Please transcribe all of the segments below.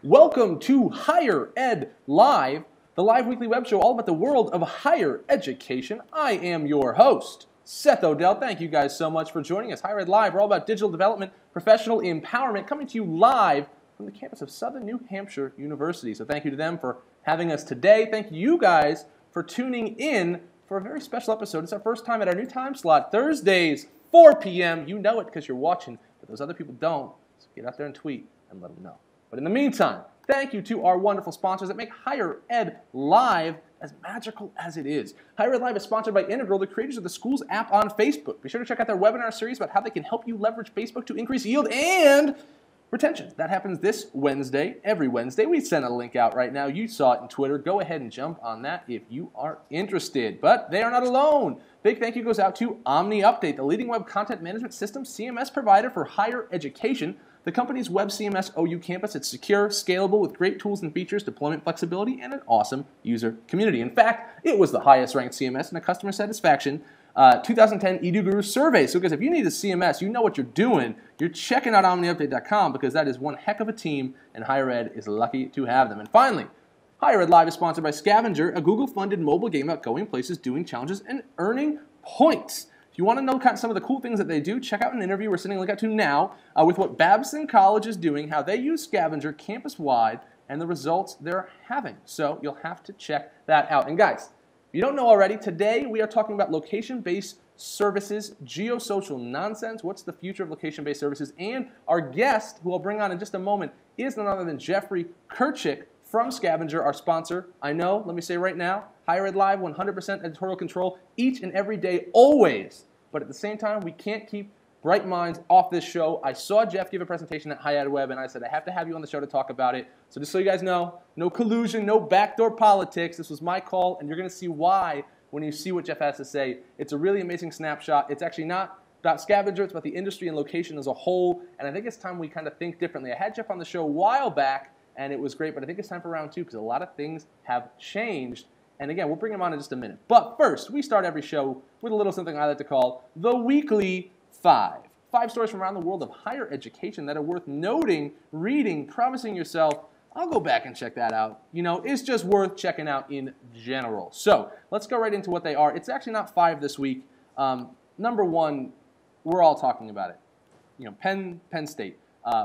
Welcome to Higher Ed Live, the live weekly web show all about the world of higher education. I am your host, Seth Odell. Thank you guys so much for joining us. Higher Ed Live, we're all about digital development, professional empowerment, coming to you live from the campus of Southern New Hampshire University. So thank you to them for having us today. Thank you guys for tuning in for a very special episode. It's our first time at our new time slot, Thursdays, 4 p.m. You know it because you're watching, but those other people don't. So get out there and tweet and let them know. But in the meantime, thank you to our wonderful sponsors that make Higher Ed Live as magical as it is. Higher Ed Live is sponsored by Integral, the creators of the Schools app on Facebook. Be sure to check out their webinar series about how they can help you leverage Facebook to increase yield and retention. That happens this Wednesday, every Wednesday. We sent a link out right now. You saw it in Twitter. Go ahead and jump on that if you are interested. But they are not alone. Big thank you goes out to Omni Update, the leading web content management system CMS provider for higher education. The company's web CMS OU campus, it's secure, scalable, with great tools and features, deployment flexibility, and an awesome user community. In fact, it was the highest ranked CMS in the customer satisfaction 2010 EduGuru survey. So guys, if you need a CMS, you know what you're doing. You're checking out OmniUpdate.com because that is one heck of a team, and Higher Ed is lucky to have them. And finally, Higher Ed Live is sponsored by SCVNGR, a Google-funded mobile game about going places, doing challenges, and earning points. If you want to know some of the cool things that they do, check out an interview we're sending a link out to now with what Babson College is doing, how they use SCVNGR campus-wide, and the results they're having. So you'll have to check that out. And guys, if you don't know already, today we are talking about location-based services, Geo-Social nonsense, what's the future of location-based services, and our guest, who I'll bring on in just a moment, is none other than Jeffrey Kirchick from SCVNGR, our sponsor. I know, let me say right now, Higher Ed Live, 100% editorial control each and every day, always. But at the same time, we can't keep bright minds off this show. I saw Jeff give a presentation at Higher Ed Web, and I said, I have to have you on the show to talk about it. So just so you guys know, no collusion, no backdoor politics. This was my call, and you're going to see why when you see what Jeff has to say. It's a really amazing snapshot. It's actually not about SCVNGR, it's about the industry and location as a whole, and I think it's time we kind of think differently. I had Jeff on the show a while back, and it was great, but I think it's time for round two because a lot of things have changed. And again, we'll bring him on in just a minute. But first, we start every show with a little something I like to call the Weekly Five. 5 stories from around the world of higher education that are worth noting, reading, promising yourself, I'll go back and check that out. You know, it's just worth checking out in general. So let's go right into what they are. It's actually not 5 this week. Number one, we're all talking about it. You know, Penn State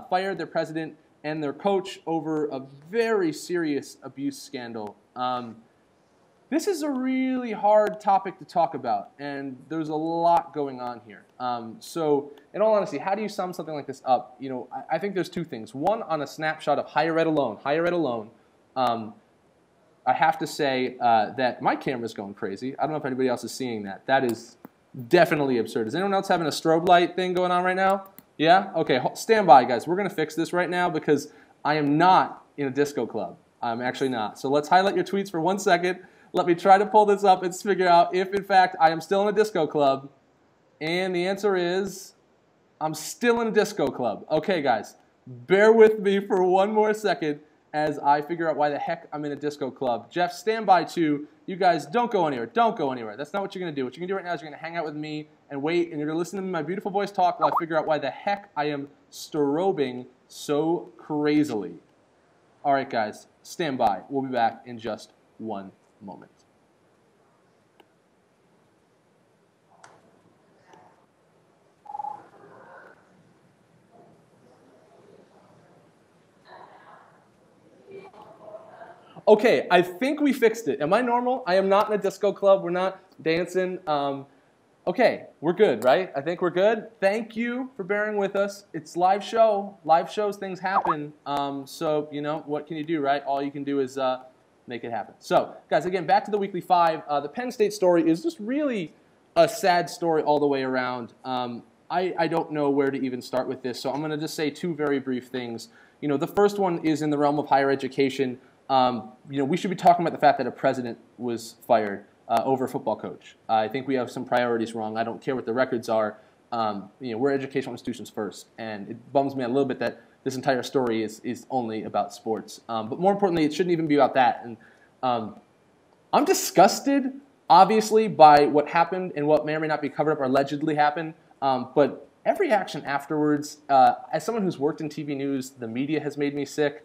fired their president and their coach over a very serious abuse scandal. This is a really hard topic to talk about, and there's a lot going on here. So, in all honesty, how do you sum something like this up? You know, I think there's 2 things. One, on a snapshot of Higher Ed alone. I have to say that my camera's going crazy. I don't know if anybody else is seeing that. That is definitely absurd. Is anyone else having a strobe light thing going on right now? Yeah? Okay, stand by, guys. We're going to fix this right now because I am not in a disco club. I'm actually not. So let's highlight your tweets for 1 second. Let me try to pull this up and figure out if, in fact, I am still in a disco club. And the answer is, I'm still in a disco club. Okay, guys, bear with me for 1 more second as I figure out why the heck I'm in a disco club. Jeff, stand by too. You guys, don't go anywhere. Don't go anywhere. That's not what you're going to do. What you're going to do right now is you're going to hang out with me and wait, and you're going to listen to my beautiful voice talk while I figure out why the heck I am strobing so crazily. All right, guys, stand by. We'll be back in just 1 moment. Okay, I think we fixed it. Am I normal? I am not in a disco club. We're not dancing. Okay, we're good, right? I think we're good. Thank you for bearing with us. It's live show. Live shows, things happen. So, you know, what can you do, right? All you can do is make it happen. So, guys, again, back to the Weekly 5. The Penn State story is just really a sad story all the way around. I don't know where to even start with this, so I'm going to just say 2 very brief things. You know, the first one is in the realm of higher education. You know, we should be talking about the fact that a president was fired over a football coach. I think we have some priorities wrong. I don't care what the records are. You know, we're educational institutions first, and it bums me a little bit that this entire story is only about sports. But more importantly, it shouldn't even be about that. And I'm disgusted, obviously, by what happened and what may or may not be covered up or allegedly happened. But every action afterwards, as someone who's worked in TV news, the media has made me sick.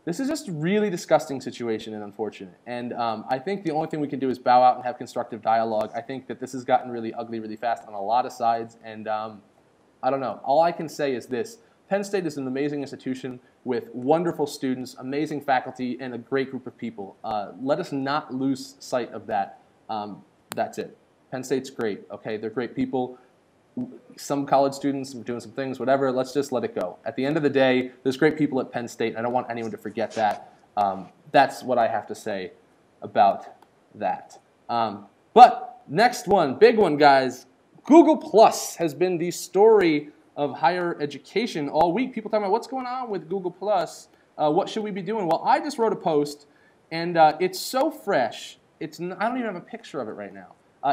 This is just a really disgusting situation and unfortunate. And I think the only thing we can do is bow out and have constructive dialogue. I think that this has gotten really ugly really fast on a lot of sides. And I don't know. All I can say is this. Penn State is an amazing institution with wonderful students, amazing faculty, and a great group of people. Let us not lose sight of that. That's it. Penn State's great. Okay, they're great people. Some college students are doing some things, whatever. Let's just let it go. At the end of the day, there's great people at Penn State. I don't want anyone to forget that. That's what I have to say about that. But next one, big one, guys. Google Plus has been the story of higher education all week. People talking about what's going on with Google Plus. What should we be doing? Well, I just wrote a post, and it's so fresh. I don't even have a picture of it right now.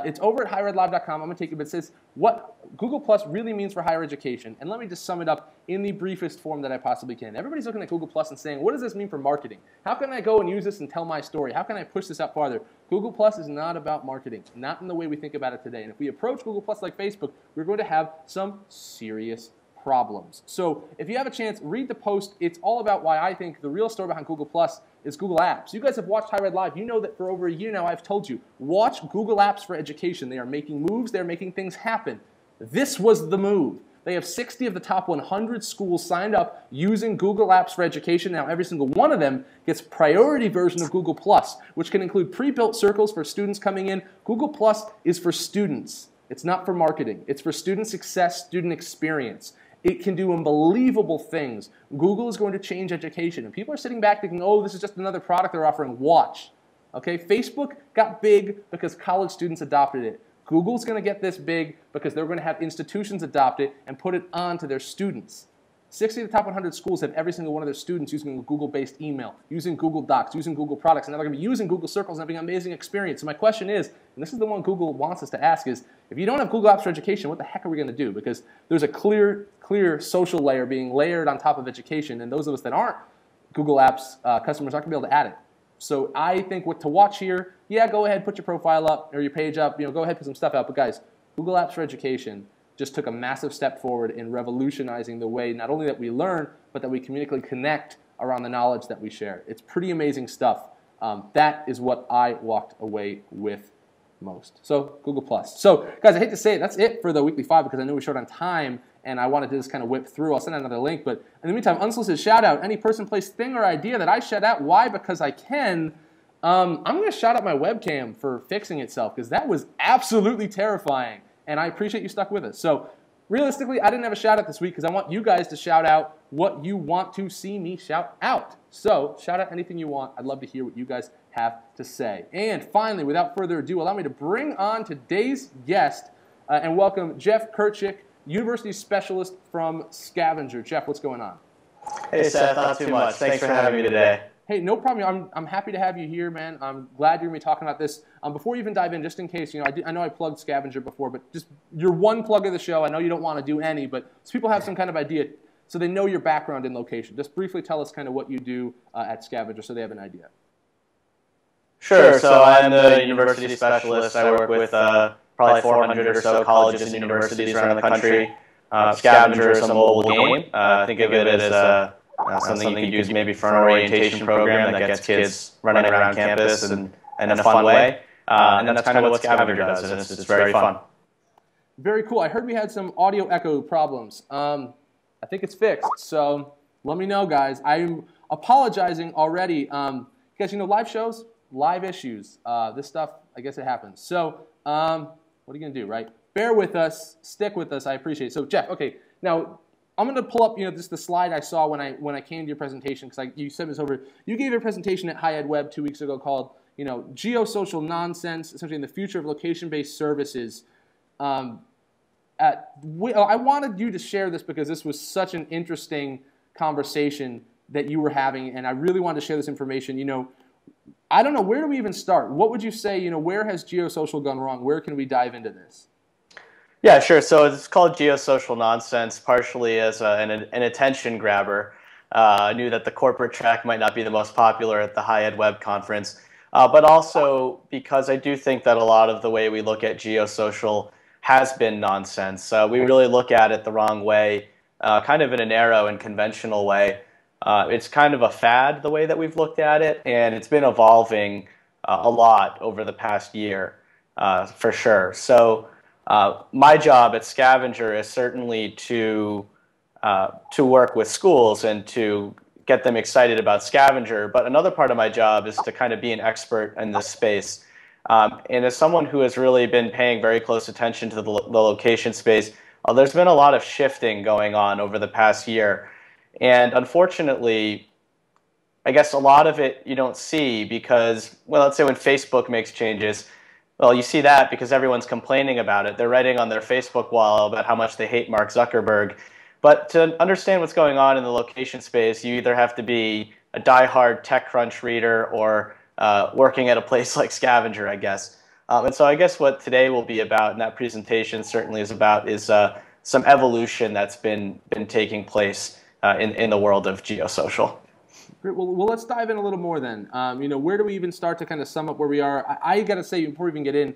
It's over at HigherEdLive.com. I'm going to take it, but it says what Google Plus really means for higher education. And let me just sum it up in the briefest form that I possibly can. Everybody's looking at Google Plus and saying, what does this mean for marketing? How can I go and use this and tell my story? How can I push this out farther? Google Plus is not about marketing, not in the way we think about it today. And if we approach Google Plus like Facebook, we're going to have some serious problems. So if you have a chance, read the post. It's all about why I think the real story behind Google Plus is Google Apps. You guys have watched HigherEdLive. You know that for over a year now I've told you, watch Google Apps for education. They are making moves. They're making things happen. This was the move. They have 60 of the top 100 schools signed up using Google Apps for education. Now every single one of them gets priority version of Google Plus, which can include pre-built circles for students coming in. Google Plus is for students. It's not for marketing. It's for student success, student experience. It can do unbelievable things. Google is going to change education. And people are sitting back thinking, oh, this is just another product they're offering. Watch. Okay, Facebook got big because college students adopted it. Google's going to get this big because they're going to have institutions adopt it and put it on to their students. 60 of the top 100 schools have every single one of their students using a Google-based email, using Google Docs, using Google products, and now they're going to be using Google Circles and having an amazing experience. So my question is, and this is the one Google wants us to ask, is if you don't have Google Apps for education, what the heck are we going to do? Because there's a clear social layer being layered on top of education, and those of us that aren't Google Apps customers aren't going to be able to add it. So I think what to watch here, yeah, go ahead, put your profile up or your page up, go ahead, put some stuff out. But guys, Google Apps for education just took a massive step forward in revolutionizing the way not only that we learn, but that we communicate, connect around the knowledge that we share. It's pretty amazing stuff. That is what I walked away with most. So Google Plus. So guys, I hate to say it, that's it for the Weekly 5 because I know we're short on time and I wanted to just kind of whip through. I'll send out another link. But in the meantime, unsolicited shout out, any person, place, thing, or idea that I shout out. Why? Because I can. I'm going to shout out my webcam for fixing itself because that was absolutely terrifying. And I appreciate you stuck with us. So realistically, I didn't have a shout out this week because I want you guys to shout out what you want to see me shout out. So shout out anything you want. I'd love to hear what you guys have to say. And finally, without further ado, allow me to bring on today's guest and welcome Jeff Kirchick, University Specialist from Scavenger. Jeff, what's going on? Hey Seth, not too much. Thanks for having me today. Hey, no problem. I'm happy to have you here, man. I'm glad you're going to be talking about this. Before you even dive in, just in case, I know I plugged Scavenger before, but just your one plug of the show. I know you don't want to do any, but so people have some kind of idea, so they know your background and location. Just briefly tell us kind of what you do at Scavenger so they have an idea. Sure. So I'm the University Specialist. I work with probably 400 or so colleges and universities around the country. Scavenger is a mobile game. Think of it as something you could use maybe for an orientation program that gets kids running around campus and in a fun way. And that's kind of what Scavenger does, and it's very fun. Very cool. I heard we had some audio echo problems. I think it's fixed, so let me know, guys. I'm apologizing already. Guys, live shows, live issues. This stuff, I guess it happens. So what are you going to do, right? Bear with us. Stick with us. I appreciate it. So, Jeff, okay, now I'm going to pull up, just the slide I saw when I came to your presentation because you sent this over. You gave a presentation at HigherEdWeb 2 weeks ago called, Geo-Social Nonsense, essentially in the future of location-based services. I wanted you to share this because this was such an interesting conversation that you were having, and I really wanted to share this information. I don't know, where do we even start? What would you say, where has Geo-Social gone wrong? Where can we dive into this? Yeah, sure. So it's called Geo-Social Nonsense, partially as an attention grabber. I knew that the corporate track might not be the most popular at the HigherEdWeb conference, but also because I do think that a lot of the way we look at Geo-Social has been nonsense. We really look at it the wrong way, kind of in a narrow and conventional way. It's kind of a fad the way that we've looked at it, and it's been evolving a lot over the past year, for sure. So my job at Scavenger is certainly to work with schools and to get them excited about Scavenger. But another part of my job is to kind of be an expert in this space. And as someone who has really been paying very close attention to the location space, there's been a lot of shifting going on over the past year. And unfortunately, I guess a lot of it you don't see because, well, let's say when Facebook makes changes, well, you see that because everyone's complaining about it. They're writing on their Facebook wall about how much they hate Mark Zuckerberg. But to understand what's going on in the location space, you either have to be a diehard TechCrunch reader or working at a place like Scavenger, I guess. And so I guess what today will be about, and that presentation certainly is about, is some evolution that's been taking place in the world of Geo-Social. Great. Well, let's dive in a little more then. Where do we even start to kind of sum up where we are? I got to say, before we even get in,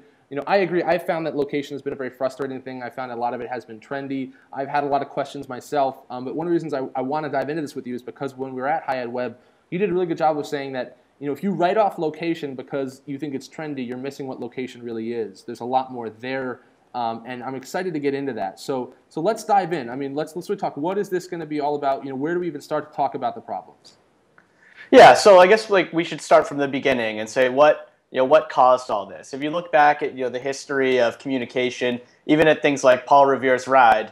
I agree. I found that location has been a very frustrating thing. I found a lot of it has been trendy. I've had a lot of questions myself. But one of the reasons I want to dive into this with you is because when we were at HigherEdLive, you did a really good job of saying that, if you write off location because you think it's trendy, you're missing what location really is. There's a lot more there. And I'm excited to get into that. So let's dive in. I mean, let's really talk. What is this going to be all about? Where do we even start to talk about the problems? Yeah, so I guess we should start from the beginning and say what caused all this. If you look back at the history of communication, even at things like Paul Revere's ride,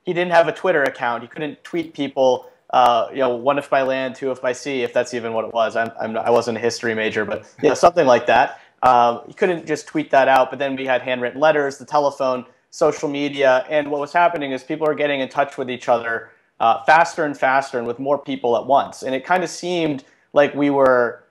he didn't have a Twitter account. He couldn't tweet people, one if by land, two if by sea, if that's even what it was. I wasn't a history major, but something like that. You couldn't just tweet that out. But then we had handwritten letters, the telephone, social media, and what was happening is people are getting in touch with each other faster and faster and with more people at once. And it kind of seemed like we were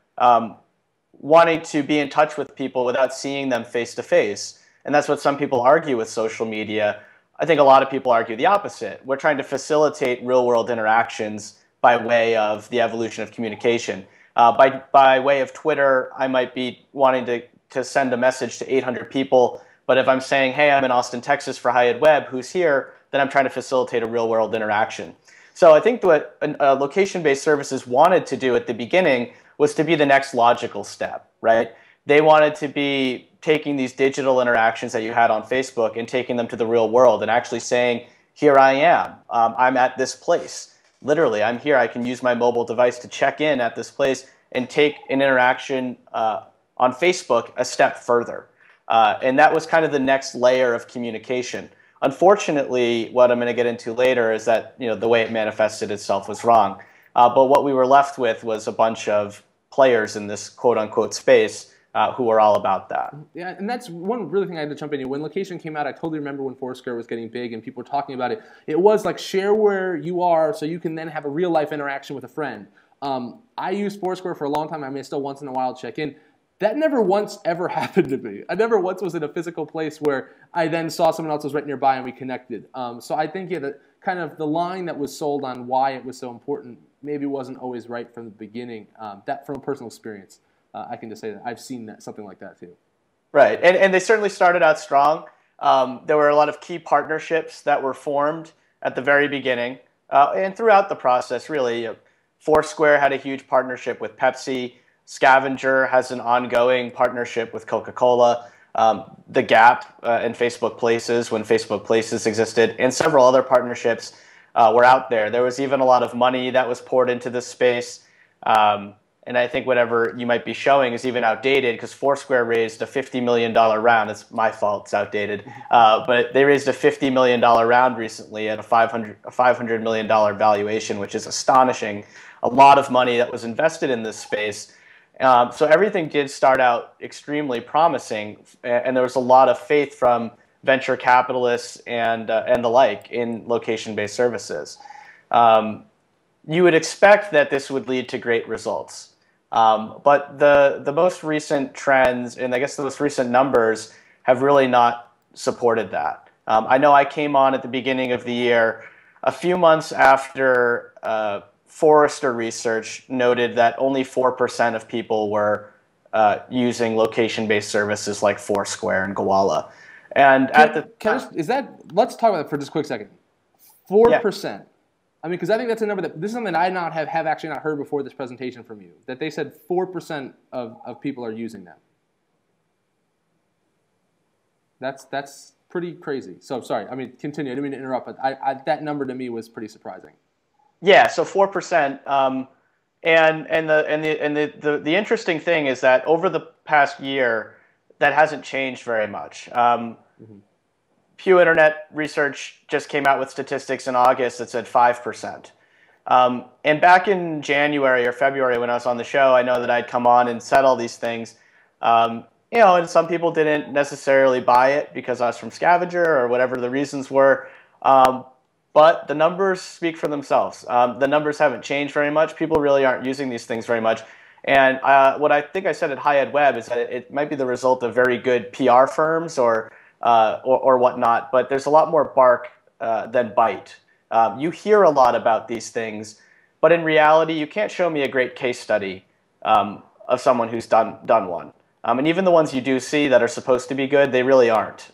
wanting to be in touch with people without seeing them face to face. And that's what some people argue with social media. I think a lot of people argue the opposite. We're trying to facilitate real-world interactions by way of the evolution of communication. By way of Twitter, I might be wanting to send a message to 800 people. But if I'm saying, hey, I'm in Austin, Texas for HigherEdWeb, who's here, then I'm trying to facilitate a real-world interaction. So I think what location-based services wanted to do at the beginning was to be the next logical step, right? They wanted to be taking these digital interactions that you had on Facebook and taking them to the real world and actually saying, here I am, I'm at this place. Literally, I'm here, I can use my mobile device to check in at this place and take an interaction on Facebook a step further. And that was kind of the next layer of communication. Unfortunately, what I'm going to get into later is that the way it manifested itself was wrong. But what we were left with was a bunch of players in this quote-unquote space who were all about that. Yeah, and that's one really thing I had to jump into. When location came out, I totally remember when Foursquare was getting big and people were talking about it. It was like share where you are so you can then have a real-life interaction with a friend. I used Foursquare for a long time. I mean, still once in a while check in. That never once ever happened to me. I never once was in a physical place where I then saw someone else was right nearby and we connected. So I think that kind of the line that was sold on why it was so important maybe wasn't always right from the beginning. That from a personal experience, I can just say that I've seen something like that too. Right, and they certainly started out strong. There were a lot of key partnerships that were formed at the very beginning and throughout the process. Really, Foursquare had a huge partnership with Pepsi. Scavenger has an ongoing partnership with Coca-Cola. The Gap and Facebook Places, when Facebook Places existed, and several other partnerships were out there. There was even a lot of money that was poured into this space. And I think whatever you might be showing is even outdated because Foursquare raised a $50 million round. It's my fault, it's outdated. But they raised a $50 million round recently at a $500 million valuation, which is astonishing. A lot of money that was invested in this space. So everything did start out extremely promising, and there was a lot of faith from venture capitalists and the like in location-based services. You would expect that this would lead to great results. But the most recent trends, and I guess the most recent numbers, have really not supported that. I know I came on at the beginning of the year, a few months after Forrester research noted that only 4% of people were using location-based services like Foursquare and Gowalla. And let's talk about that for just a quick second. 4%. Yeah. I mean, because I think that's a number that, this is something I have actually not heard before this presentation from you, that they said 4% of people are using them. That's pretty crazy. So sorry, I mean, continue. I didn't mean to interrupt, but that number to me was pretty surprising. Yeah, so 4%. And the interesting thing is that over the past year, that hasn't changed very much. Pew Internet Research just came out with statistics in August that said 5%. And back in January or February when I was on the show, I know that I'd come on and said all these things. You know, and some people didn't necessarily buy it because I was from Scavenger or whatever the reasons were. But the numbers speak for themselves. The numbers haven't changed very much. People really aren't using these things very much. And what I think I said at HigherEdWeb is that it might be the result of very good PR firms or whatnot, but there's a lot more bark than bite. You hear a lot about these things, but in reality, you can't show me a great case study of someone who's done one. And even the ones you do see that are supposed to be good, they really aren't.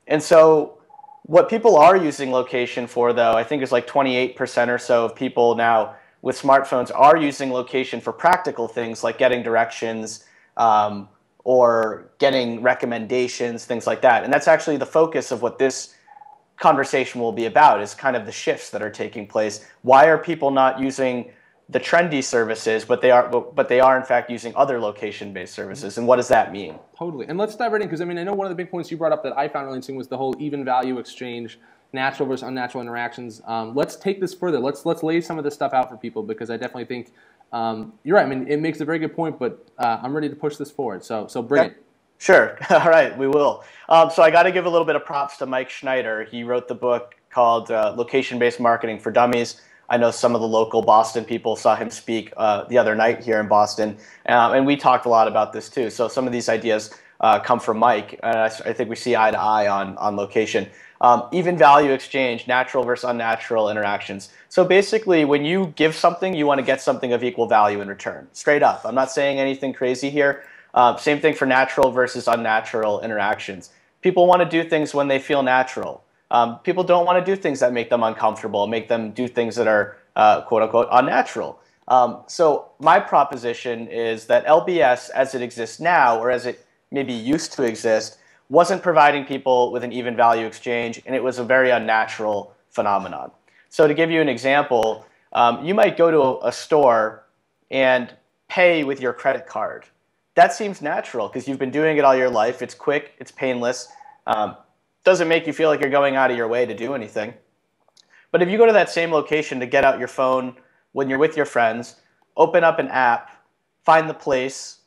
And so what people are using location for, though, I think is like 28% or so of people now with smartphones are using location for practical things like getting directions or getting recommendations, things like that. And that's actually the focus of what this conversation will be about, is kind of the shifts that are taking place. Why are people not using the trendy services, but they are in fact using other location-based services, and what does that mean? Totally. And let's dive right in, because I mean, I know one of the big points you brought up that I found really interesting was the whole even value exchange, natural versus unnatural interactions. Let's take this further. Let's lay some of this stuff out for people, because I definitely think you're right. I mean, it makes a very good point, but I'm ready to push this forward. So bring it. Sure. All right, we will. So I got to give a little bit of props to Mike Schneider. He wrote the book called Location-Based Marketing for Dummies. I know some of the local Boston people saw him speak the other night here in Boston, and we talked a lot about this too. So some of these ideas come from Mike, and I think we see eye to eye on location. Even value exchange, natural versus unnatural interactions. So basically, when you give something, you want to get something of equal value in return. Straight up. I'm not saying anything crazy here. Same thing for natural versus unnatural interactions. People want to do things when they feel natural. People don't want to do things that make them uncomfortable, make them do things that are quote-unquote unnatural. So my proposition is that LBS, as it exists now, or as it maybe used to exist, wasn't providing people with an even value exchange, and it was a very unnatural phenomenon. So to give you an example, you might go to a store and pay with your credit card. That seems natural because you've been doing it all your life. It's quick, it's painless. Doesn't make you feel like you're going out of your way to do anything. But if you go to that same location to get out your phone when you're with your friends, open up an app, find the place,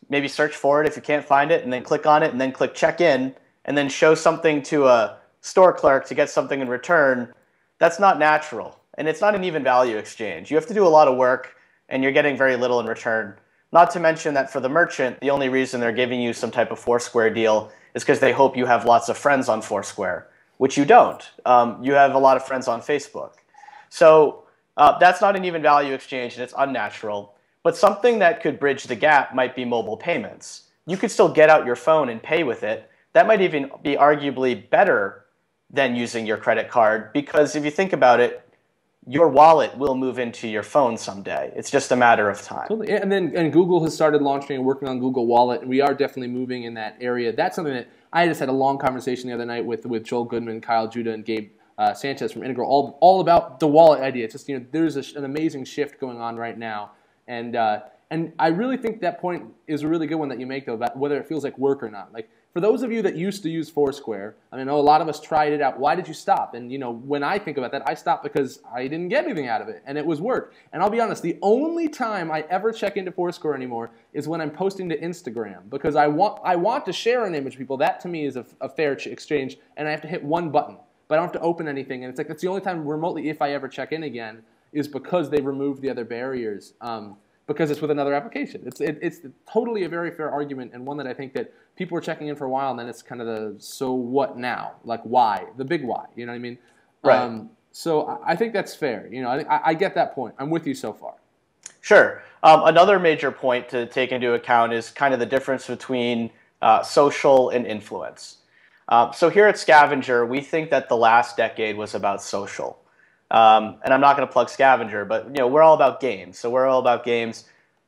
maybe search for it if you can't find it, and then click on it, and then click check in, and then show something to a store clerk to get something in return, that's not natural. And it's not an even value exchange. You have to do a lot of work, and you're getting very little in return. Not to mention that for the merchant, the only reason they're giving you some type of Foursquare deal is because they hope you have lots of friends on Foursquare, which you don't. You have a lot of friends on Facebook. So that's not an even value exchange, and it's unnatural. But something that could bridge the gap might be mobile payments. You could still get out your phone and pay with it. That might even be arguably better than using your credit card, because if you think about it, your wallet will move into your phone someday. It's just a matter of time. Totally. And Google has started launching and working on Google Wallet, and we are definitely moving in that area. That's something that I just had a long conversation the other night with Joel Goodman, Kyle Judah, and Gabe Sanchez from Integral, all about the wallet idea. It's just, there's an amazing shift going on right now, and I really think that point is a really good one that you make, though, about whether it feels like work or not. Like, for those of you that used to use Foursquare, I know a lot of us tried it out. Why did you stop? And when I think about that, I stopped because I didn't get anything out of it, and it was work. And I'll be honest, the only time I ever check into Foursquare anymore is when I'm posting to Instagram, because I want to share an image with people. That to me is a fair exchange, and I have to hit one button, but I don't have to open anything. And it's like that's the only time remotely, if I ever check in again, is because they removed the other barriers. Because it's with another application. It's totally a very fair argument, and one that I think that people were checking in for a while, and then it's kind of the so what now? Like why? The big why. You know what I mean? Right. So I think that's fair. I get that point. I'm with you so far. Sure. Another major point to take into account is kind of the difference between social and influence. So here at Scavenger, we think that the last decade was about social. And I'm not going to plug Scavenger, but we're all about games. So we're all about games.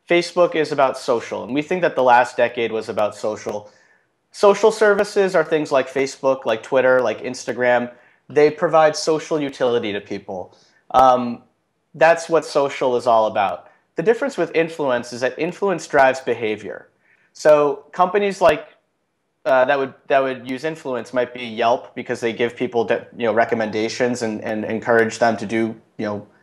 Facebook is about social, and we think that the last decade was about social. Social services are things like Facebook, like Twitter, like Instagram. They provide social utility to people. That's what social is all about. The difference with influence is that influence drives behavior. So companies like that would use influence might be Yelp, because they give people recommendations and encourage them to do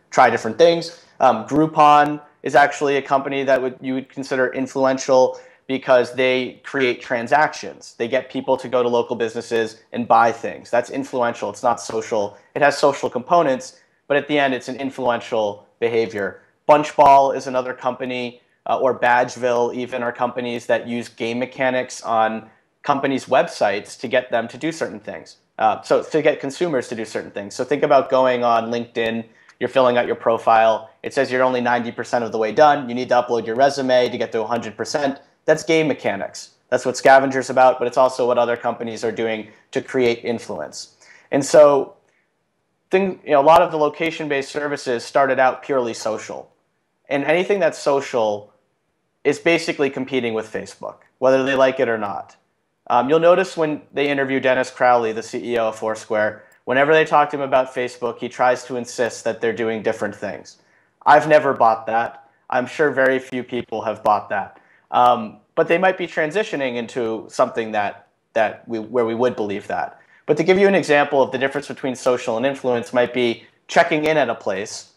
try different things. Groupon is actually a company that you would consider influential, because they create transactions. They get people to go to local businesses and buy things. That's influential. It's not social. It has social components, but at the end, it's an influential behavior. Bunchball is another company, or Badgeville even, are companies that use game mechanics on companies' websites to get them to do certain things. So to get consumers to do certain things. So think about going on LinkedIn. You're filling out your profile. It says you're only 90% of the way done. You need to upload your resume to get to 100%. That's game mechanics. That's what Scavenger's about, but it's also what other companies are doing to create influence. And so a lot of the location-based services started out purely social. And anything that's social is basically competing with Facebook, whether they like it or not. You'll notice when they interview Dennis Crowley, the CEO of Foursquare, whenever they talk to him about Facebook, he tries to insist that they're doing different things. I've never bought that. I'm sure very few people have bought that. But they might be transitioning into something where we would believe that. But to give you an example of the difference between social and influence, might be checking in at a place.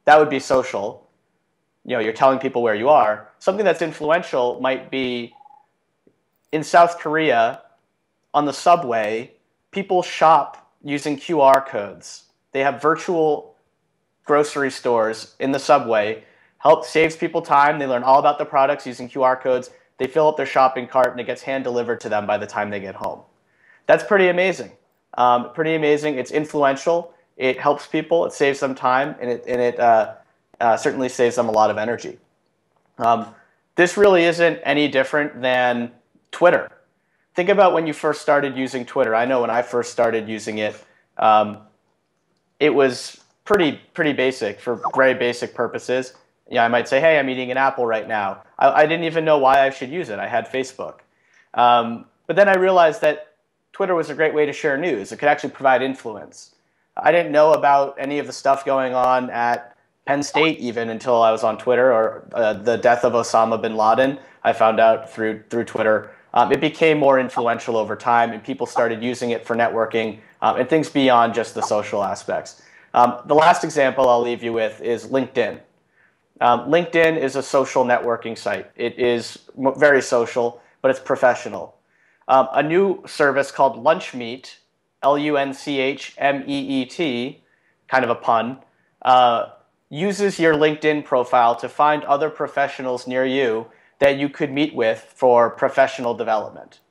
That would be social. You're telling people where you are. Something that's influential might be in South Korea, on the subway, people shop using QR codes. They have virtual grocery stores in the subway. Saves people time. They learn all about the products using QR codes. They fill up their shopping cart, and it gets hand-delivered to them by the time they get home. That's pretty amazing. It's influential. It helps people. It saves them time, and it certainly saves them a lot of energy. This really isn't any different than Twitter. Think about when you first started using Twitter. I know when I first started using it, it was pretty basic for very basic purposes. I might say, hey, I'm eating an apple right now. I didn't even know why I should use it. I had Facebook. But then I realized that Twitter was a great way to share news. It could actually provide influence. I didn't know about any of the stuff going on at Penn State even until I was on Twitter, or the death of Osama bin Laden. I found out through Twitter. It became more influential over time, and people started using it for networking and things beyond just the social aspects. The last example I'll leave you with is LinkedIn. LinkedIn is a social networking site. It is very social, but it's professional. A new service called Lunchmeet, Lunchmeet, kind of a pun, uses your LinkedIn profile to find other professionals near you that you could meet with for professional development.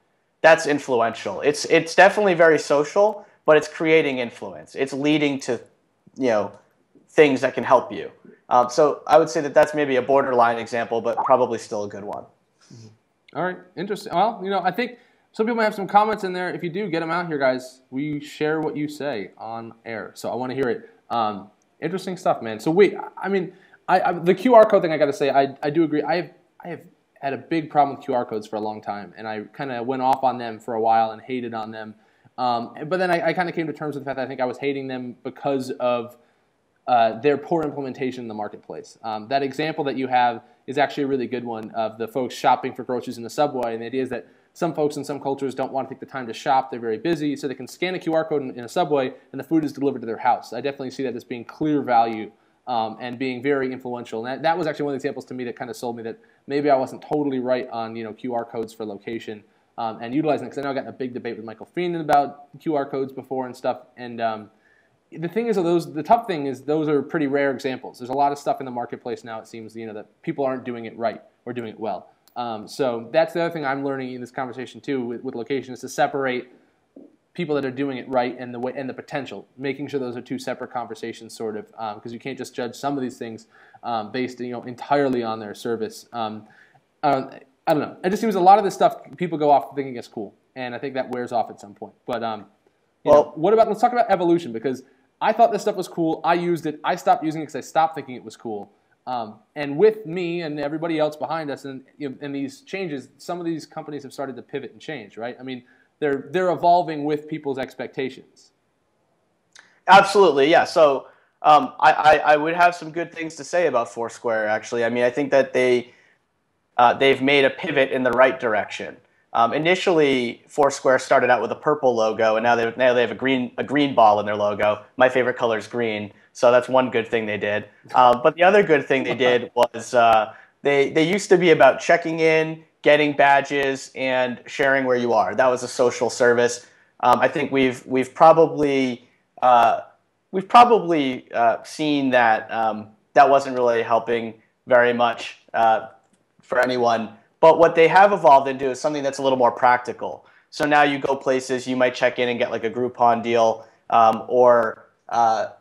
That's influential. It's definitely very social, but it's creating influence. It's leading to things that can help you. So I would say that that's maybe a borderline example, but probably still a good one. All right, interesting. Well, I think some people might have some comments in there. If you do, get them out here, guys. We share what you say on air, so I want to hear it. Interesting stuff, man. So the QR code thing, I got to say, I do agree. I have had a big problem with QR codes for a long time, and I kind of went off on them for a while and hated on them. But then I kind of came to terms with the fact that I think I was hating them because of their poor implementation in the marketplace. That example that you have is actually a really good one of the folks shopping for groceries in the subway. And the idea is that some folks in some cultures don't want to take the time to shop. They're very busy, so they can scan a QR code in a subway, and the food is delivered to their house. I definitely see that as being clear value and being very influential. And that was actually one of the examples to me that kind of sold me that maybe I wasn't totally right on QR codes for location and utilizing it. Because I know I got in a big debate with Michael Feenan about QR codes before and stuff. And the thing is, the tough thing is those are pretty rare examples. There's a lot of stuff in the marketplace now, it seems, that people aren't doing it right or doing it well. So that's the other thing I'm learning in this conversation too with location is to separate people that are doing it right and the potential, making sure those are two separate conversations, sort of, because you can't just judge some of these things based entirely on their service. I don't know. It just seems a lot of this stuff people go off thinking it's cool, and I think that wears off at some point. But let's talk about evolution, because I thought this stuff was cool. I used it. I stopped using it because I stopped thinking it was cool. And with me and everybody else behind us and these changes, some of these companies have started to pivot and change, right? I mean, they're evolving with people's expectations. Absolutely, yeah. So I would have some good things to say about Foursquare, actually. I mean, I think that they've made a pivot in the right direction. Initially, Foursquare started out with a purple logo, and now they have a green ball in their logo. My favorite color is green, so that's one good thing they did. But the other good thing they did was they used to be about checking in, getting badges, and sharing where you are. That was a social service. I think we've probably seen that that wasn't really helping very much for anyone. But what they have evolved into is something that's a little more practical. So now you go places, you might check in and get like a Groupon deal, or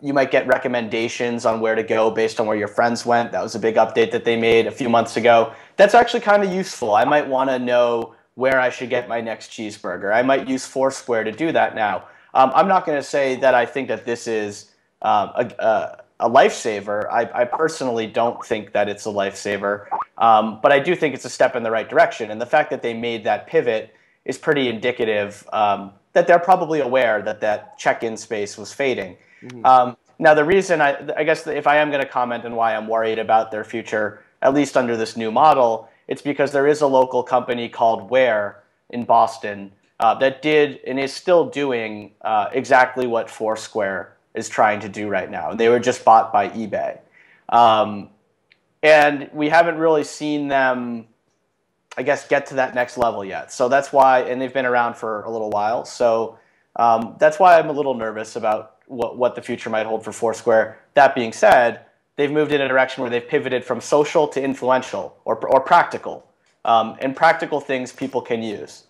you might get recommendations on where to go based on where your friends went. That was a big update that they made a few months ago. That's actually kind of useful. I might want to know where I should get my next cheeseburger. I might use Foursquare to do that now. I'm not going to say that I think that this is a lifesaver. I personally don't think that it's a lifesaver, but I do think it's a step in the right direction. And the fact that they made that pivot is pretty indicative that they're probably aware that that check-in space was fading. Mm-hmm. Now, the reason I guess if I am going to comment on why I'm worried about their future, at least under this new model, it's because there is a local company called Where in Boston that did and is still doing exactly what Foursquare is trying to do right now. They were just bought by eBay. And we haven't really seen them, I guess, get to that next level yet. So that's why, and they've been around for a little while. So that's why I'm a little nervous about what the future might hold for Foursquare. That being said, they've moved in a direction where they've pivoted from social to influential or practical. And practical things people can use.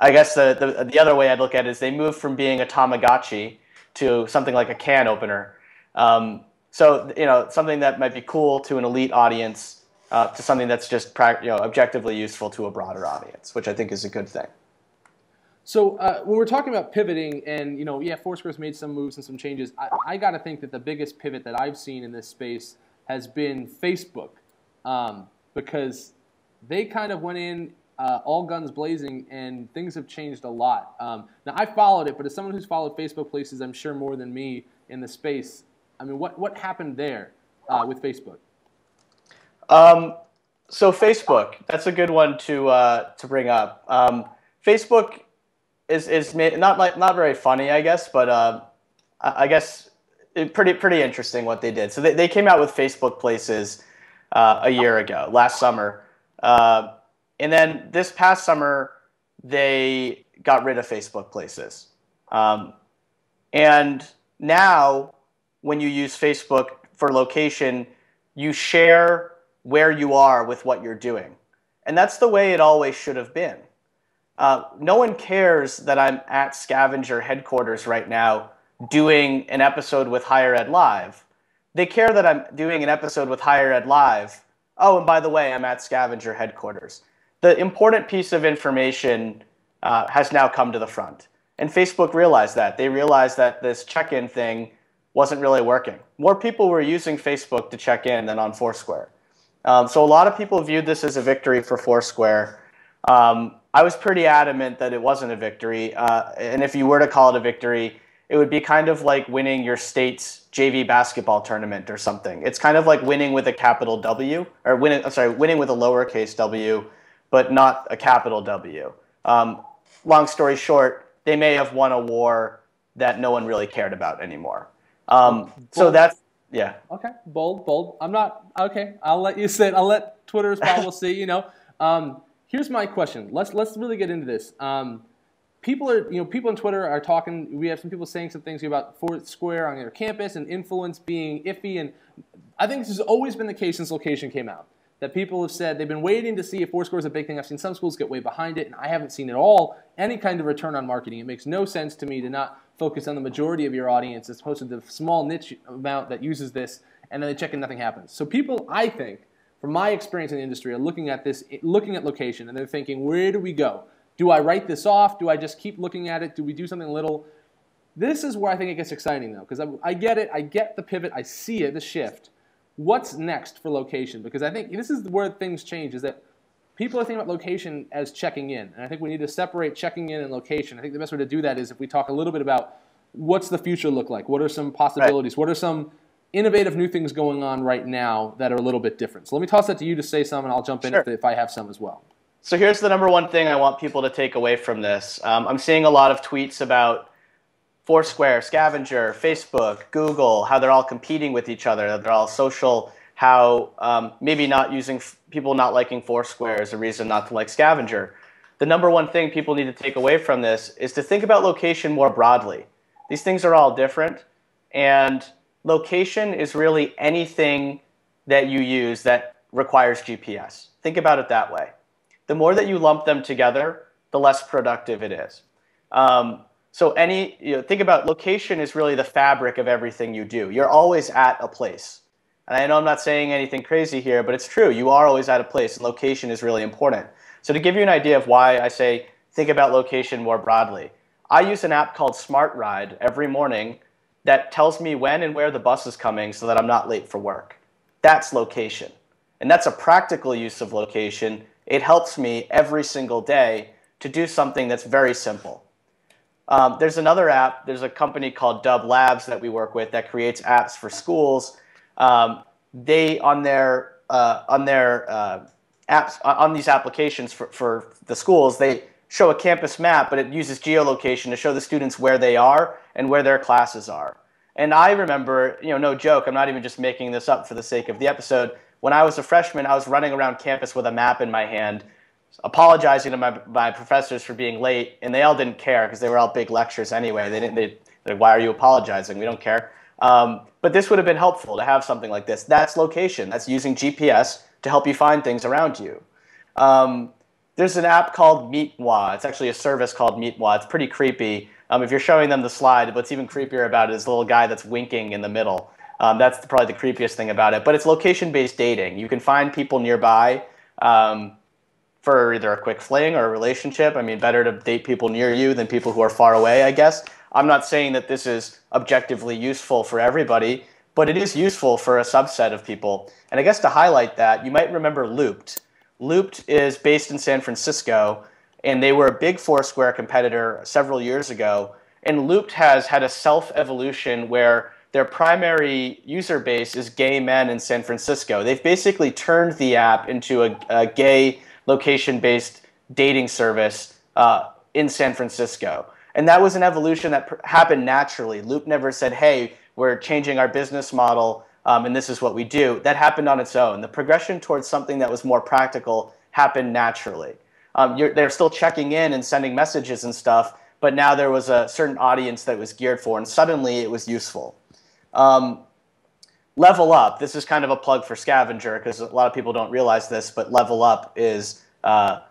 I guess the other way I'd look at it is they moved from being a Tamagotchi to something like a can opener. So something that might be cool to an elite audience to something that's just objectively useful to a broader audience, which I think is a good thing. So when we're talking about pivoting and, Foursquare's made some moves and some changes, I got to think that the biggest pivot that I've seen in this space has been Facebook, because they kind of went in all guns blazing, and things have changed a lot. Now, I followed it, but as someone who's followed Facebook Places, I'm sure more than me in the space, I mean, what happened there with Facebook? So Facebook, that's a good one to bring up. Facebook is not very funny, I guess, but I guess pretty interesting what they did. So they came out with Facebook Places a year ago, last summer. And then this past summer, they got rid of Facebook Places. And now, when you use Facebook for location, you share where you are with what you're doing. And that's the way it always should have been. No one cares that I'm at Scavenger headquarters right now doing an episode with HigherEdLive. They care that I'm doing an episode with HigherEdLive. Oh, and by the way, I'm at Scavenger headquarters. The important piece of information has now come to the front. And Facebook realized that. They realized that this check-in thing wasn't really working. More people were using Facebook to check in than on Foursquare. So a lot of people viewed this as a victory for Foursquare. I was pretty adamant that it wasn't a victory. And if you were to call it a victory, it would be kind of like winning your state's JV basketball tournament or something. It's kind of like winning with a capital W, or winning with a lowercase w, but not a capital W. Long story short, they may have won a war that no one really cared about anymore. So that's, yeah. Okay, bold. I'm not, okay, I'll let you say it. I'll let Twitter's people see, Here's my question. Let's really get into this. People on Twitter are talking. We have some people saying some things about Foursquare on their campus and influence being iffy. And I think this has always been the case since location came out. That people have said they've been waiting to see if Foursquare is a big thing. I've seen some schools get way behind it, and I haven't seen at all any kind of return on marketing. It makes no sense to me to not focus on the majority of your audience as opposed to the small niche amount that uses this, and then they check and nothing happens. So people, I think, from my experience in the industry, are looking at this, looking at location, and they're thinking, where do we go? Do I write this off? Do I just keep looking at it? Do we do something little? This is where I think it gets exciting, though, because I get it. I get the pivot. I see it, the shift. What's next for location? Because I think this is where things change, is that people are thinking about location as checking in. And I think we need to separate checking in and location. I think the best way to do that is if we talk a little bit about what's the future look like? What are some possibilities? Right. What are some innovative new things going on right now that are a little bit different? So let me toss that to you to say some, and I'll jump in if I have some as well. So here's the number one thing I want people to take away from this. I'm seeing a lot of tweets about Foursquare, Scavenger, Facebook, Google, how they're all competing with each other, that they're all social, how maybe people not liking Foursquare is a reason not to like Scavenger. The number one thing people need to take away from this is to think about location more broadly. These things are all different, and location is really anything that you use that requires GPS. Think about it that way. The more that you lump them together, the less productive it is. So think about location is really the fabric of everything you do. You're always at a place. And I know I'm not saying anything crazy here, but it's true. You are always at a place, and location is really important. So to give you an idea of why I say think about location more broadly, I use an app called Smart Ride every morning that tells me when and where the bus is coming so that I'm not late for work. That's location. And that's a practical use of location. It helps me every single day to do something that's very simple. There's another app. There's a company called Dub Labs that we work with that creates apps for schools. They on these applications for the schools, they show a campus map, but it uses geolocation to show the students where they are and where their classes are. And I remember, no joke, I'm not even just making this up for the sake of the episode. When I was a freshman, I was running around campus with a map in my hand, apologizing to my professors for being late, and they all didn't care because they were all big lectures anyway. They're like, why are you apologizing? We don't care. But this would have been helpful to have something like this. That's location. That's using GPS to help you find things around you. There's an app called Meet Moi. It's actually a service called Meet Moi. It's pretty creepy. If you're showing them the slide, what's even creepier about it is the little guy that's winking in the middle. That's probably the creepiest thing about it. But it's location-based dating. You can find people nearby for either a quick fling or a relationship. I mean, better to date people near you than people who are far away, I guess. I'm not saying that this is objectively useful for everybody, but it is useful for a subset of people. And I guess to highlight that, you might remember Looped. Looped is based in San Francisco, and they were a big Foursquare competitor several years ago. And Looped has had a self-evolution where their primary user base is gay men in San Francisco. They've basically turned the app into a gay location-based dating service in San Francisco. And that was an evolution that happened naturally. Loop never said, hey, we're changing our business model and this is what we do. That happened on its own. The progression towards something that was more practical happened naturally. They're still checking in and sending messages and stuff, but now there was a certain audience that was geared for, and suddenly it was useful. Level Up, this is kind of a plug for Scavenger because a lot of people don't realize this, but Level Up is a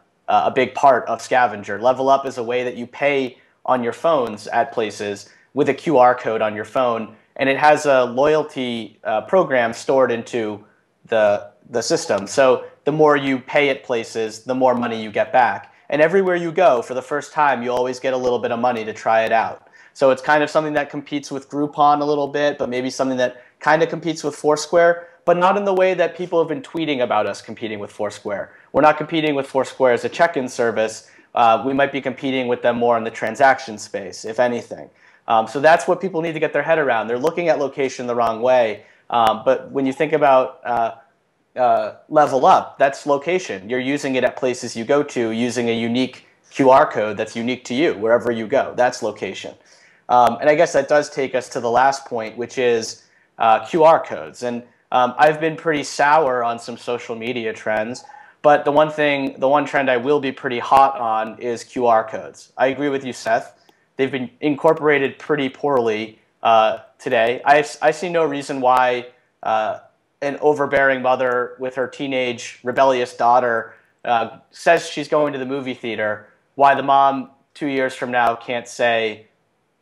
big part of Scavenger. Level Up is a way that you pay on your phones at places with a QR code on your phone, and it has a loyalty program stored into the system. So the more you pay at places, the more money you get back. And everywhere you go, for the first time, you always get a little bit of money to try it out. So it's kind of something that competes with Groupon a little bit, but maybe something that kind of competes with Foursquare, but not in the way that people have been tweeting about us competing with Foursquare. We're not competing with Foursquare as a check-in service. We might be competing with them more in the transaction space, if anything. So that's what people need to get their head around. They're looking at location the wrong way. But when you think about Level Up, that's location. You're using it at places you go to using a unique QR code that's unique to you wherever you go. That's location. And I guess that does take us to the last point, which is QR codes. And I've been pretty sour on some social media trends, but the one trend I will be pretty hot on is QR codes. I agree with you, Seth. They've been incorporated pretty poorly today. I see no reason why an overbearing mother with her teenage rebellious daughter says she's going to the movie theater, why the mom 2 years from now can't say,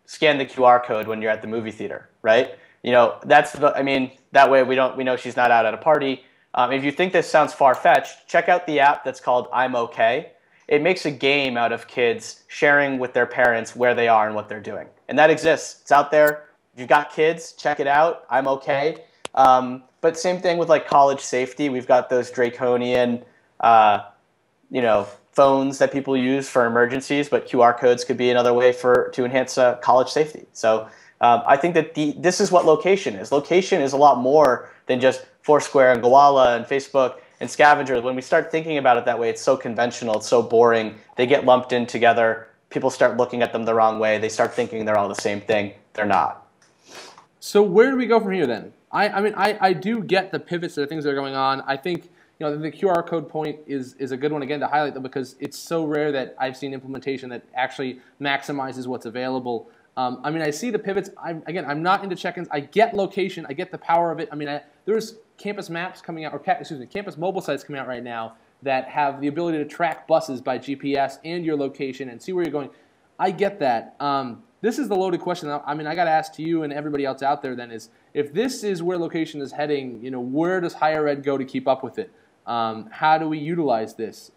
scan the QR code when you're at the movie theater, right? That way we know she's not out at a party. If you think this sounds far-fetched, check out the app that's called I'm Okay. It makes a game out of kids sharing with their parents where they are and what they're doing. And that exists. It's out there. If you've got kids, check it out. I'm okay. But same thing with like college safety. We've got those draconian, phones that people use for emergencies, but QR codes could be another way to enhance college safety. So I think that this is what location is. Location is a lot more than just Foursquare and Gowalla and Facebook and Scavenger. When we start thinking about it that way, it's so conventional, it's so boring. They get lumped in together. People start looking at them the wrong way. They start thinking they're all the same thing. They're not. So where do we go from here then? I do get the pivots to the things that are going on. I think the QR code point is a good one again to highlight, though, because it's so rare that I've seen implementation that actually maximizes what's available. I see the pivots. I'm not into check-ins. I get location. I get the power of it. There's campus maps coming out, or campus mobile sites coming out right now that have the ability to track buses by GPS and your location and see where you're going. I get that. This is the loaded question. I got to ask to you and everybody else out there then is, if this is where location is heading, where does higher ed go to keep up with it? How do we utilize this?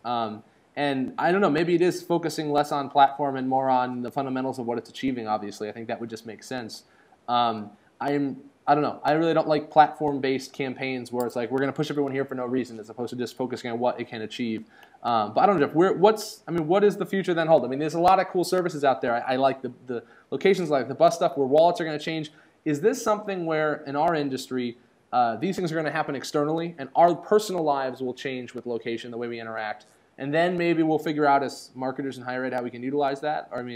And I don't know, maybe it is focusing less on platform and more on the fundamentals of what it's achieving, obviously. I think that would just make sense. I don't know. I really don't like platform-based campaigns where it's like, we're going to push everyone here for no reason, as opposed to just focusing on what it can achieve. But I don't know, Jeff, what does the future then hold? There's a lot of cool services out there. I like the locations, like the bus stuff, where wallets are going to change. Is this something where, in our industry, these things are going to happen externally, and our personal lives will change with location, the way we interact, and then maybe we'll figure out as marketers in higher ed how we can utilize that? Or,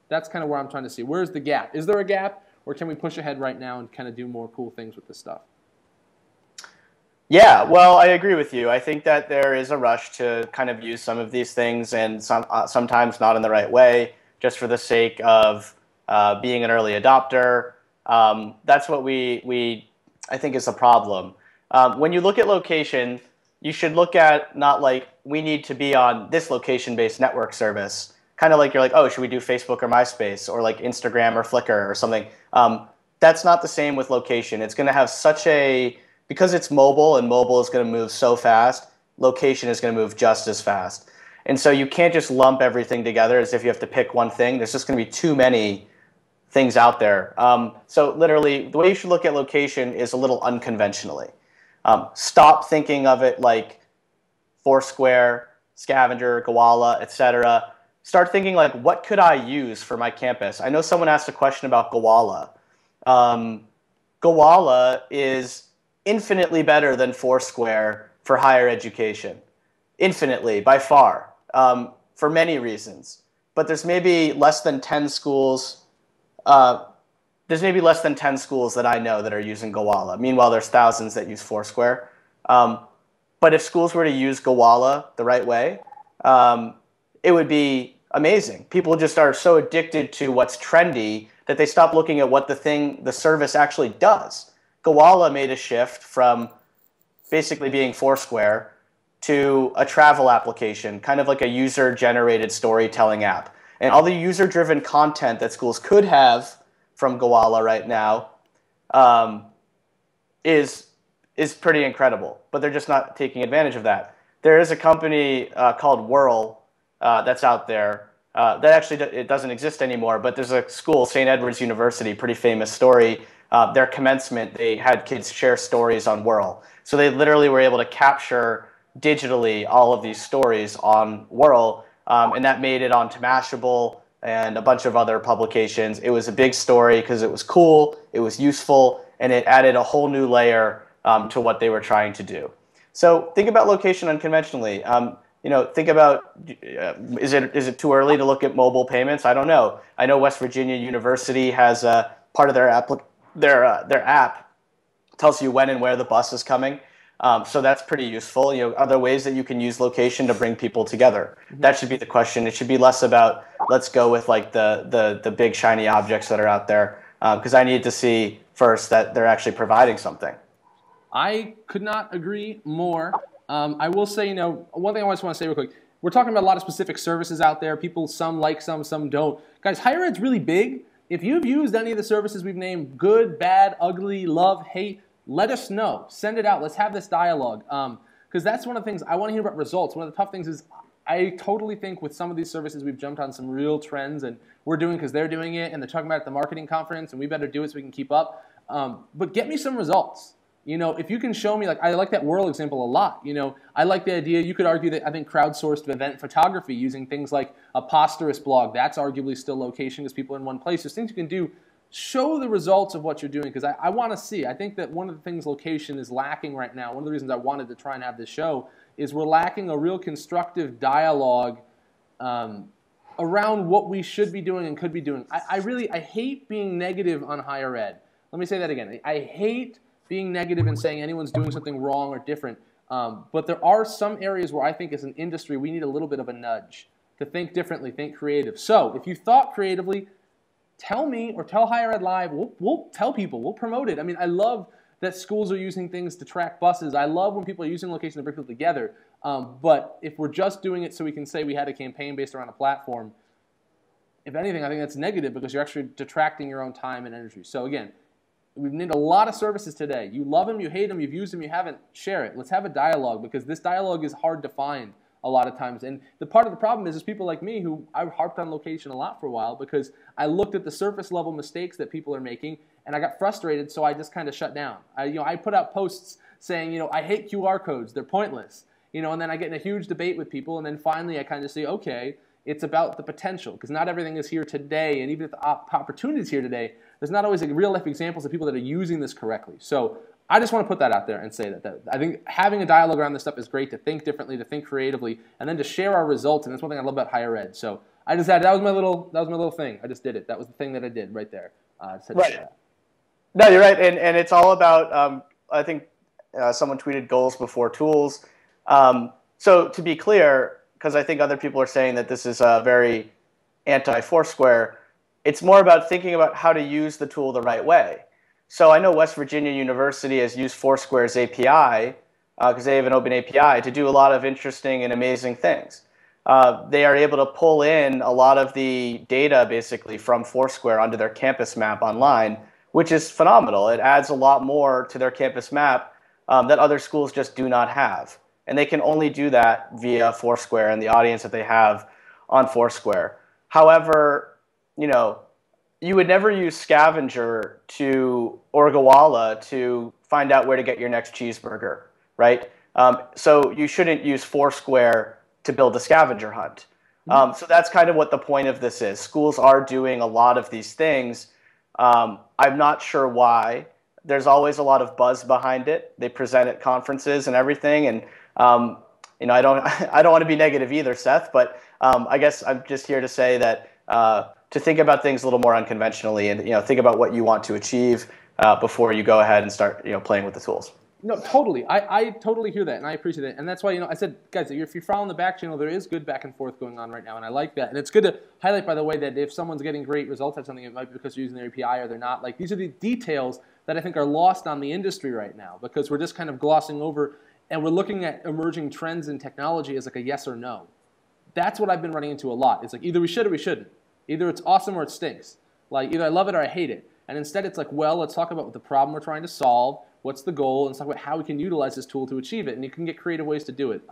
that's kind of where I'm trying to see. Where's the gap? Is there a gap, or can we push ahead right now and kind of do more cool things with this stuff? Yeah, well, I agree with you. I think that there is a rush to kind of use some of these things, and sometimes not in the right way, just for the sake of being an early adopter. That's what I think is a problem. When you look at location, you should look at not like, we need to be on this location-based network service. Kind of like you're like, oh, should we do Facebook or MySpace or like Instagram or Flickr or something? That's not the same with location. It's going to have because it's mobile and mobile is going to move so fast, location is going to move just as fast. And so you can't just lump everything together as if you have to pick one thing. There's just going to be too many things out there. So literally, the way you should look at location is a little unconventionally. Stop thinking of it like Foursquare, Scavenger, Gowalla, etc. Start thinking like, what could I use for my campus? I know someone asked a question about Gowalla. Gowalla is infinitely better than Foursquare for higher education. Infinitely, by far, for many reasons. But there's maybe less than 10 schools. There's maybe less than 10 schools that I know that are using Gowalla. Meanwhile, there's thousands that use Foursquare. But if schools were to use Gowalla the right way, it would be amazing. People just are so addicted to what's trendy that they stop looking at what the service actually does. Gowalla made a shift from basically being Foursquare to a travel application, kind of like a user-generated storytelling app. And all the user-driven content that schools could have from Gowalla right now is pretty incredible, but they're just not taking advantage of that. There is a company called Whirl that's out there. That actually it doesn't exist anymore, but there's a school, St. Edward's University, pretty famous story. Their commencement, they had kids share stories on Whirl. So they literally were able to capture digitally all of these stories on Whirl, and that made it onto Mashable and a bunch of other publications. It was a big story because it was cool, it was useful, and it added a whole new layer to what they were trying to do. So think about location unconventionally. Think about, is it too early to look at mobile payments? I don't know. I know West Virginia University has part of their app tells you when and where the bus is coming. So that's pretty useful. Other ways that you can use location to bring people together. Mm-hmm. That should be the question. It should be less about, let's go with like the big shiny objects that are out there, because I need to see first that they're actually providing something. I could not agree more. I will say, one thing I just want to say real quick. We're talking about a lot of specific services out there. People, some like some don't. Guys, higher ed's really big. If you've used any of the services we've named, good, bad, ugly, love, hate, let us know. Send it out. Let's have this dialogue. Because that's one of the things, I want to hear about results. One of the tough things is I totally think with some of these services, we've jumped on some real trends, and we're doing because they're doing it, and they're talking about it at the marketing conference, and we better do it so we can keep up. But get me some results. If you can show me, like I like that Whirl example a lot. I like the idea. You could argue that I think crowdsourced event photography using things like a Posterous blog, that's arguably still location because people are in one place. There's things you can do. Show the results of what you're doing because I want to see. I think that one of the things location is lacking right now, one of the reasons I wanted to try and have this show is we're lacking a real constructive dialogue around what we should be doing and could be doing. I hate being negative on higher ed. Let me say that again. I hate being negative and saying anyone's doing something wrong or different. But there are some areas where I think as an industry we need a little bit of a nudge to think differently, think creative. So if you thought creatively, tell me or tell HigherEdLive. We'll tell people. We'll promote it. I mean, I love that schools are using things to track buses. I love when people are using location to bring people together. But if we're just doing it so we can say we had a campaign based around a platform, if anything, I think that's negative because you're actually detracting your own time and energy. So again, we need a lot of services today. You love them, you hate them, you've used them, you haven't, share it. Let's have a dialogue because this dialogue is hard to find a lot of times. And the part of the problem is people like me who I harped on location a lot for a while because I looked at the surface level mistakes that people are making and I got frustrated, so I just kind of shut down. I put out posts saying, I hate QR codes, they're pointless. And then I get in a huge debate with people and then finally I kind of say, okay, it's about the potential because not everything is here today, and even if the opportunity is here today, there's not always real life examples of people that are using this correctly. So I just want to put that out there and say that I think having a dialogue around this stuff is great to think differently, to think creatively, and then to share our results. And that's one thing I love about higher ed. So I just had that was my little thing. I just did it. That was the thing that I did right there. Right. No, you're right, and it's all about. I think someone tweeted goals before tools. So to be clear, because I think other people are saying that this is very anti-Foursquare, it's more about thinking about how to use the tool the right way. So I know West Virginia University has used Foursquare's API, because they have an open API, to do a lot of interesting and amazing things. They are able to pull in a lot of the data basically from Foursquare onto their campus map online, which is phenomenal. It adds a lot more to their campus map that other schools just do not have. And they can only do that via Foursquare and the audience that they have on Foursquare. However, you would never use Scavenger or Gowalla to find out where to get your next cheeseburger, right? So you shouldn't use Foursquare to build a scavenger hunt. So that's kind of what the point of this is. Schools are doing a lot of these things. I'm not sure why. There's always a lot of buzz behind it. They present at conferences and everything, and I don't want to be negative either, Seth. But I guess I'm just here to say that to think about things a little more unconventionally, and think about what you want to achieve before you go ahead and start playing with the tools. No, totally. I totally hear that, and I appreciate it. And that's why, I said, guys, if you're following the back channel, there is good back and forth going on right now, and I like that. And it's good to highlight, by the way, that if someone's getting great results at something, it might be because they're using their API or they're not. Like, these are the details that I think are lost on the industry right now because we're just kind of glossing over, and we're looking at emerging trends in technology as like a yes or no. That's what I've been running into a lot. It's like either we should or we shouldn't. Either it's awesome or it stinks. Like, either I love it or I hate it. And instead it's like, well, let's talk about what the problem we're trying to solve, what's the goal, and let's talk about how we can utilize this tool to achieve it. And you can get creative ways to do it.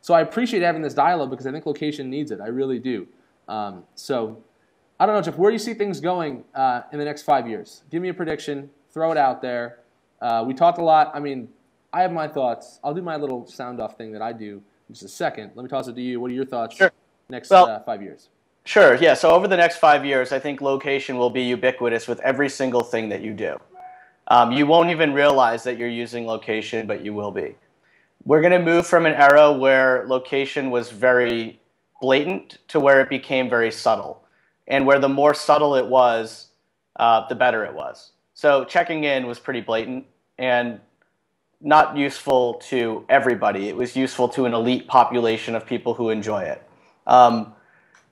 So I appreciate having this dialogue because I think location needs it. I really do. So I don't know, Jeff, where do you see things going in the next 5 years? Give me a prediction. Throw it out there. We talked a lot. I mean, I have my thoughts. I'll do my little sound-off thing that I do in just a second. Let me toss it to you. What are your thoughts next 5 years? Sure, yeah. So over the next 5 years, I think location will be ubiquitous with every single thing that you do. You won't even realize that you're using location, but you will be. We're going to move from an era where location was very blatant to where it became very subtle. And where the more subtle it was, the better it was. So checking in was pretty blatant and not useful to everybody. It was useful to an elite population of people who enjoy it.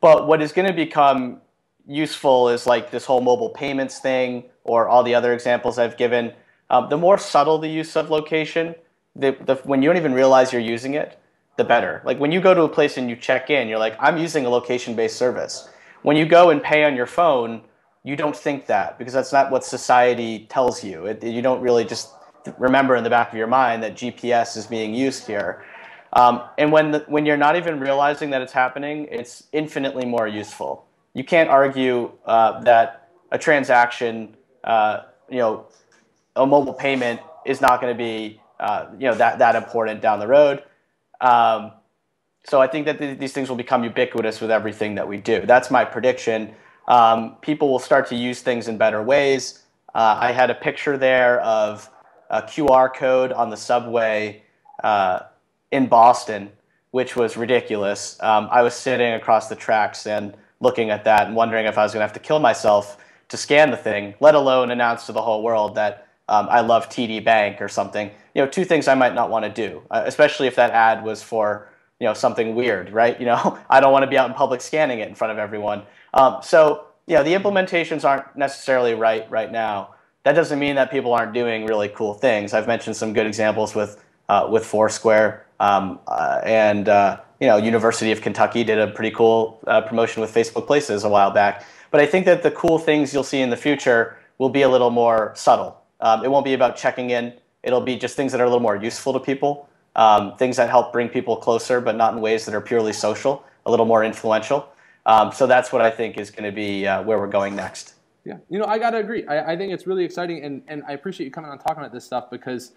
But what is going to become useful is like this whole mobile payments thing or all the other examples I've given. The more subtle the use of location, when you don't even realize you're using it, the better. Like when you go to a place and you check in, you're like, I'm using a location-based service. When you go and pay on your phone, you don't think that because that's not what society tells you. You don't really just remember in the back of your mind that GPS is being used here. And when you're not even realizing that it's happening, it's infinitely more useful. You can't argue that a transaction, a mobile payment is not going to be that important down the road. So I think that these things will become ubiquitous with everything that we do. That's my prediction. People will start to use things in better ways. I had a picture there of a QR code on the subway in Boston, which was ridiculous. I was sitting across the tracks and looking at that and wondering if I was going to have to kill myself to scan the thing, let alone announce to the whole world that I love TD Bank or something. Two things I might not want to do, especially if that ad was for something weird, right? I don't want to be out in public scanning it in front of everyone. So the implementations aren't necessarily right now. That doesn't mean that people aren't doing really cool things. I've mentioned some good examples with Foursquare, and University of Kentucky did a pretty cool promotion with Facebook Places a while back. But I think that the cool things you'll see in the future will be a little more subtle. It won't be about checking in. It'll be just things that are a little more useful to people, things that help bring people closer, but not in ways that are purely social, a little more influential. So that's what I think is going to be where we're going next. Yeah, I got to agree. I think it's really exciting, and I appreciate you coming on talking about this stuff because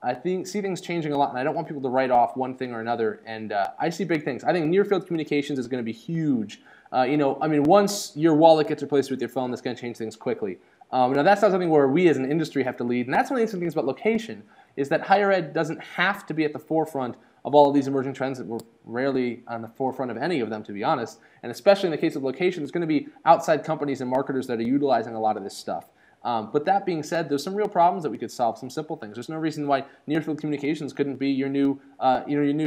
I see things changing a lot, and I don't want people to write off one thing or another. And I see big things. I think near-field communications is going to be huge. Once your wallet gets replaced with your phone, that's going to change things quickly. Now, that's not something where we as an industry have to lead, and that's one of the interesting things about location is that higher ed doesn't have to be at the forefront of all of these emerging trends that we're rarely on the forefront of any of them, to be honest. And especially in the case of location, there's going to be outside companies and marketers that are utilizing a lot of this stuff. But that being said, there's some real problems that we could solve, some simple things. There's no reason why near-field communications couldn't be your new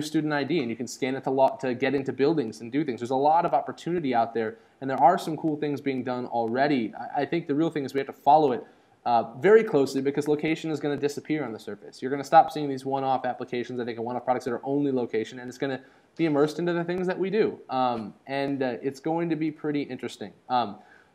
student ID, and you can scan it to get into buildings and do things. There's a lot of opportunity out there, and there are some cool things being done already. I think the real thing is we have to follow it very closely because location is going to disappear on the surface. You're going to stop seeing these one-off applications, I think, and one-off products that are only location, and it's going to be immersed into the things that we do. It's going to be pretty interesting.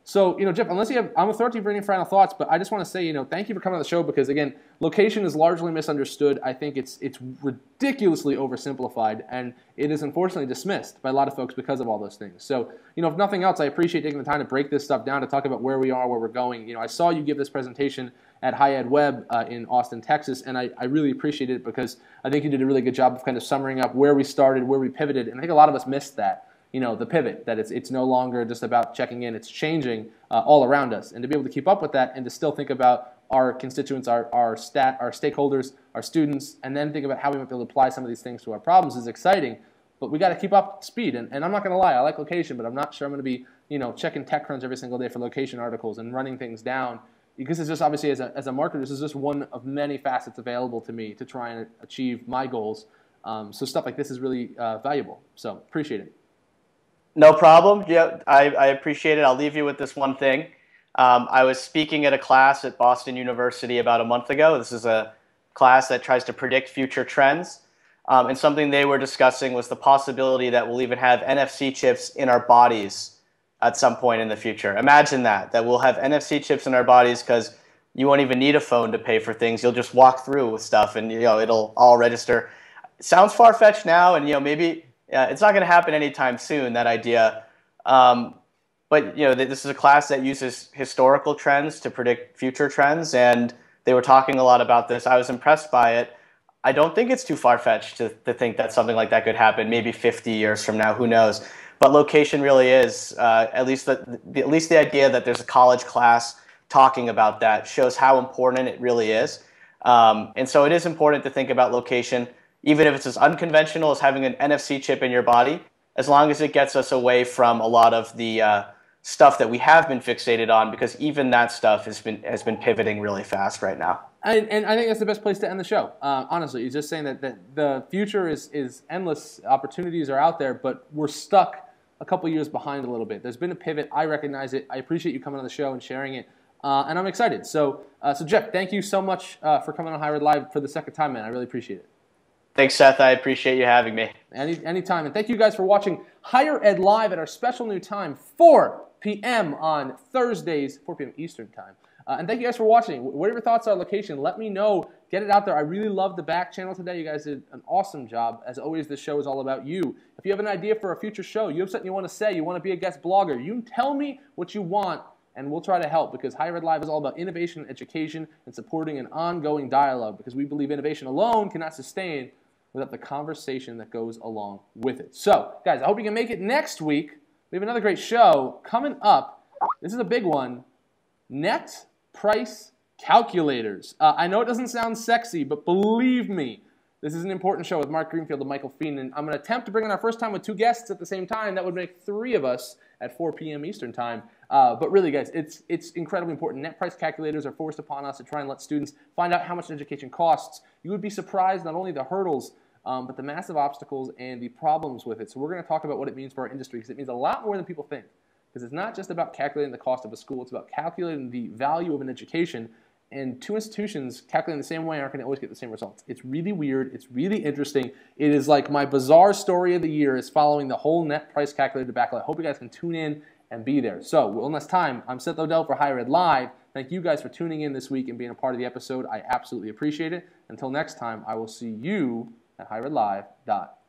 So, Jeff, unless you have, I'm going to throw it to you for any final thoughts, but I just want to say, thank you for coming on the show because, again, location is largely misunderstood. I think it's ridiculously oversimplified, and it is unfortunately dismissed by a lot of folks because of all those things. So, if nothing else, I appreciate taking the time to break this stuff down, to talk about where we are, where we're going. I saw you give this presentation at HigherEdWeb in Austin, Texas, and I really appreciated it because I think you did a really good job of kind of summing up where we started, where we pivoted, and I think a lot of us missed that. The pivot, that it's no longer just about checking in, it's changing all around us. And to be able to keep up with that and to still think about our constituents, our stakeholders, our students, and then think about how we might be able to apply some of these things to our problems is exciting. But we got to keep up speed. And I'm not going to lie, I like location, but I'm not sure I'm going to be checking TechCrunch every single day for location articles and running things down. Because it's just obviously as a marketer, this is just one of many facets available to me to try and achieve my goals. So stuff like this is really valuable. So appreciate it. No problem. Yeah, I appreciate it. I'll leave you with this one thing. I was speaking at a class at Boston University about a month ago. This is a class that tries to predict future trends. And something they were discussing was the possibility that we'll even have NFC chips in our bodies at some point in the future. Imagine that we'll have NFC chips in our bodies because you won't even need a phone to pay for things. You'll just walk through with stuff and it'll all register. It sounds far-fetched now, and maybe it's not going to happen anytime soon, that idea. But this is a class that uses historical trends to predict future trends, and they were talking a lot about this. I was impressed by it. I don't think it's too far-fetched to think that something like that could happen maybe 50 years from now, who knows. But location really is, at least the idea that there's a college class talking about that shows how important it really is. And so it is important to think about location, even if it's as unconventional as having an NFC chip in your body, as long as it gets us away from a lot of the stuff that we have been fixated on, because even that stuff has been pivoting really fast right now. And I think that's the best place to end the show. Honestly, you're just saying that the future is endless. Opportunities are out there, but we're stuck a couple years behind a little bit. There's been a pivot. I recognize it. I appreciate you coming on the show and sharing it. And I'm excited. So Jeff, thank you so much for coming on HigherEdLive for the second time, man. I really appreciate it. Thanks, Seth. I appreciate you having me. Anytime. And thank you guys for watching HigherEdLive at our special new time, 4 p.m. on Thursdays, 4 p.m. Eastern time. And thank you guys for watching. What are your thoughts on location? Let me know. Get it out there. I really love the back channel today. You guys did an awesome job. As always, this show is all about you. If you have an idea for a future show, you have something you want to say, you want to be a guest blogger, you tell me what you want, and we'll try to help, because HigherEdLive is all about innovation and education and supporting an ongoing dialogue, because we believe innovation alone cannot sustain without the conversation that goes along with it. So, guys, I hope you can make it next week. We have another great show coming up. This is a big one. Net price calculators. I know it doesn't sound sexy, but believe me, this is an important show with Mark Greenfield and Michael Feenan. I'm going to attempt to bring in our first time with 2 guests at the same time. That would make 3 of us at 4 p.m. Eastern Time. But really, guys, it's incredibly important. Net price calculators are forced upon us to try and let students find out how much an education costs. You would be surprised not only the hurdles, but the massive obstacles and the problems with it. So we're going to talk about what it means for our industry, because it means a lot more than people think. Because it's not just about calculating the cost of a school, it's about calculating the value of an education. And 2 institutions calculating the same way aren't going to always get the same results. It's really weird. It's really interesting. It is like my bizarre story of the year is following the whole net price calculator debacle. I hope you guys can tune in and be there. So, one last time, I'm Seth Odell for HigherEdLive. Thank you guys for tuning in this week and being a part of the episode. I absolutely appreciate it. Until next time, I will see you at HigherEdLive.com.